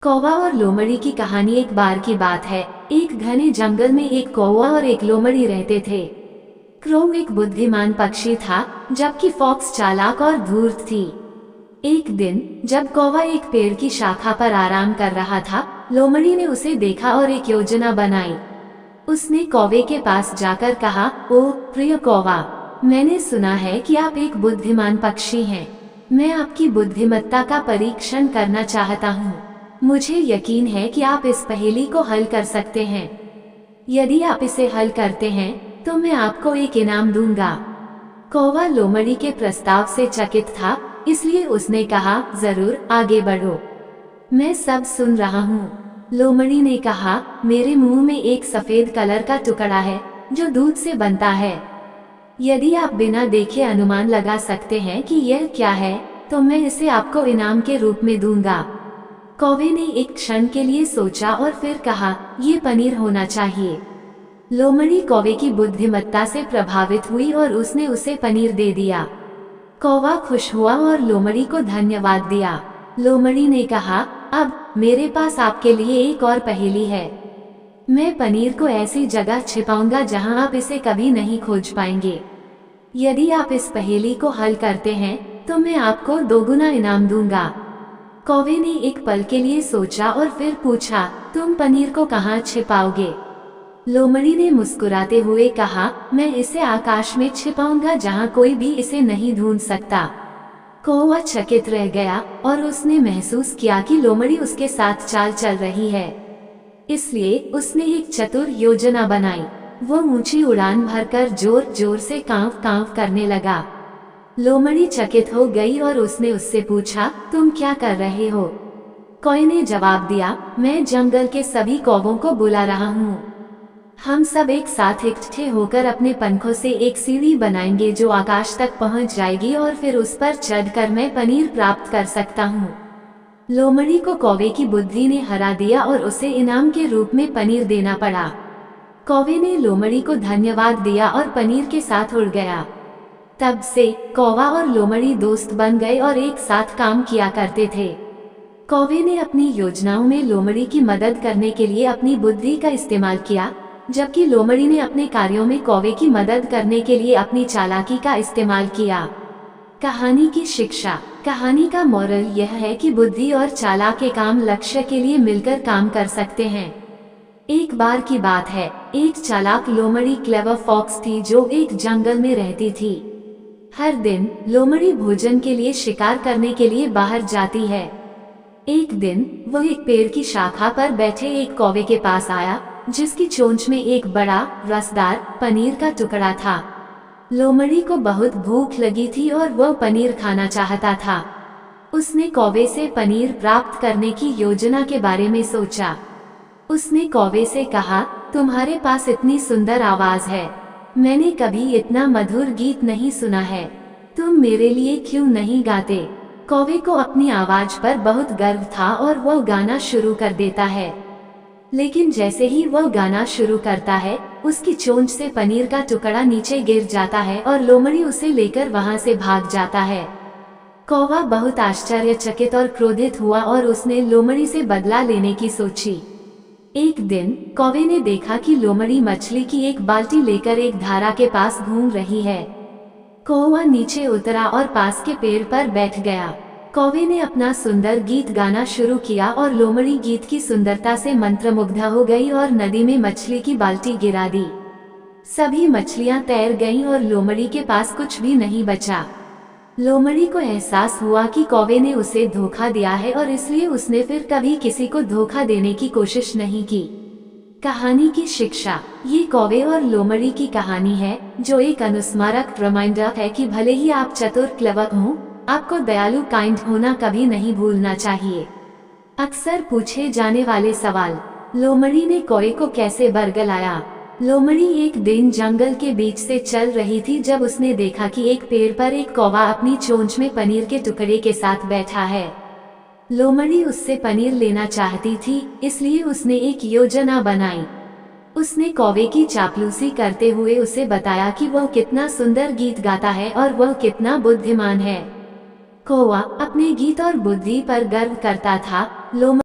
कौवा और लोमड़ी की कहानी। एक बार की बात है, एक घने जंगल में एक कौवा और एक लोमड़ी रहते थे। क्रो एक बुद्धिमान पक्षी था, जबकि फॉक्स चालाक और धूर्त थी। एक दिन जब कौवा एक पेड़ की शाखा पर आराम कर रहा था, लोमड़ी ने उसे देखा और एक योजना बनाई। उसने कौवे के पास जाकर कहा, ओ प्रिय कौवा, मैंने सुना है कि आप एक बुद्धिमान पक्षी हैं। मैं आपकी बुद्धिमत्ता का परीक्षण करना चाहता हूँ। मुझे यकीन है कि आप इस पहेली को हल कर सकते हैं। यदि आप इसे हल करते हैं तो मैं आपको एक इनाम दूंगा। कौवा लोमड़ी के प्रस्ताव से चकित था, इसलिए उसने कहा, जरूर, आगे बढ़ो, मैं सब सुन रहा हूँ। लोमड़ी ने कहा, मेरे मुंह में एक सफेद कलर का टुकड़ा है जो दूध से बनता है। यदि आप बिना देखे अनुमान लगा सकते हैं कि यह क्या है, तो मैं इसे आपको इनाम के रूप में दूंगा। कौवे ने एक क्षण के लिए सोचा और फिर कहा, ये पनीर होना चाहिए। लोमड़ी कौवे की बुद्धिमत्ता से प्रभावित हुई और उसने उसे पनीर दे दिया। कौवा खुश हुआ और लोमड़ी को धन्यवाद दिया। लोमड़ी ने कहा, अब मेरे पास आपके लिए एक और पहेली है। मैं पनीर को ऐसी जगह छिपाऊंगा जहां आप इसे कभी नहीं खोज पाएंगे। यदि आप इस पहेली को हल करते हैं तो मैं आपको दोगुना इनाम दूंगा। कौवे ने एक पल के लिए सोचा और फिर पूछा, तुम पनीर को कहाँ छिपाओगे? लोमड़ी ने मुस्कुराते हुए कहा, मैं इसे आकाश में छिपाऊंगा जहाँ कोई भी इसे नहीं ढूंढ सकता। कौवा चकित रह गया और उसने महसूस किया कि लोमड़ी उसके साथ चाल चल रही है। इसलिए उसने एक चतुर योजना बनाई। वो ऊंची उड़ान भरकर जोर जोर से कांव कांव करने लगा। लोमड़ी चकित हो गई और उसने उससे पूछा, तुम क्या कर रहे हो? कौवे ने जवाब दिया, मैं जंगल के सभी कौवों को बुला रहा हूँ। हम सब एक साथ इकट्ठे होकर अपने पंखों से एक सीढ़ी बनाएंगे जो आकाश तक पहुँच जाएगी और फिर उस पर चढ़कर मैं पनीर प्राप्त कर सकता हूँ। लोमड़ी को कौवे की बुद्धि ने हरा दिया और उसे इनाम के रूप में पनीर देना पड़ा। कौवे ने लोमड़ी को धन्यवाद दिया और पनीर के साथ उड़ गया। तब से कौवा और लोमड़ी दोस्त बन गए और एक साथ काम किया करते थे। कौवे ने अपनी योजनाओं में लोमड़ी की मदद करने के लिए अपनी बुद्धि का इस्तेमाल किया, जबकि लोमड़ी ने अपने कार्यों में कौवे की मदद करने के लिए अपनी चालाकी का इस्तेमाल किया। कहानी की शिक्षा। कहानी का मोरल यह है कि बुद्धि और चालाक के काम लक्ष्य के लिए मिलकर काम कर सकते हैं। एक बार की बात है, एक चालाक लोमड़ी क्लेवर फॉक्स थी जो एक जंगल में रहती थी। हर दिन लोमड़ी भोजन के लिए शिकार करने के लिए बाहर जाती है। एक दिन वो एक पेड़ की शाखा पर बैठे एक कौवे के पास आया, जिसकी चोंच में एक बड़ा रसदार पनीर का टुकड़ा था। लोमड़ी को बहुत भूख लगी थी और वह पनीर खाना चाहता था। उसने कौवे से पनीर प्राप्त करने की योजना के बारे में सोचा। उसने कौवे से कहा, तुम्हारे पास इतनी सुंदर आवाज है, मैंने कभी इतना मधुर गीत नहीं सुना है, तुम मेरे लिए क्यों नहीं गाते? कौवे को अपनी आवाज पर बहुत गर्व था और वह गाना शुरू कर देता है। लेकिन जैसे ही वह गाना शुरू करता है, उसकी चोंच से पनीर का टुकड़ा नीचे गिर जाता है और लोमड़ी उसे लेकर वहां से भाग जाता है। कौवा बहुत आश्चर्यचकित और क्रोधित हुआ और उसने लोमड़ी से बदला लेने की सोची। एक दिन कौवे ने देखा कि लोमड़ी मछली की एक बाल्टी लेकर एक धारा के पास घूम रही है। कौवा नीचे उतरा और पास के पेड़ पर बैठ गया। कौवे ने अपना सुंदर गीत गाना शुरू किया और लोमड़ी गीत की सुंदरता से मंत्रमुग्ध हो गई और नदी में मछली की बाल्टी गिरा दी। सभी मछलियां तैर गईं और लोमड़ी के पास कुछ भी नहीं बचा। लोमड़ी को एहसास हुआ कि कौवे ने उसे धोखा दिया है और इसलिए उसने फिर कभी किसी को धोखा देने की कोशिश नहीं की। कहानी की शिक्षा। ये कौवे और लोमड़ी की कहानी है, जो एक अनुस्मारक रिमाइंडर है कि भले ही आप चतुर क्लेवर हों, आपको दयालु काइंड होना कभी नहीं भूलना चाहिए। अक्सर पूछे जाने वाले सवाल। लोमड़ी ने कौवे को कैसे बरगलाया? लोमड़ी एक दिन जंगल के बीच से चल रही थी जब उसने देखा कि एक पेड़ पर एक कौवा अपनी चोंच में पनीर के टुकड़े के साथ बैठा है। लोमड़ी उससे पनीर लेना चाहती थी, इसलिए उसने एक योजना बनाई। उसने कौवे की चापलूसी करते हुए उसे बताया कि वह कितना सुंदर गीत गाता है और वह कितना बुद्धिमान है। कौवा अपने गीत और बुद्धि पर गर्व करता था। लोमड़ी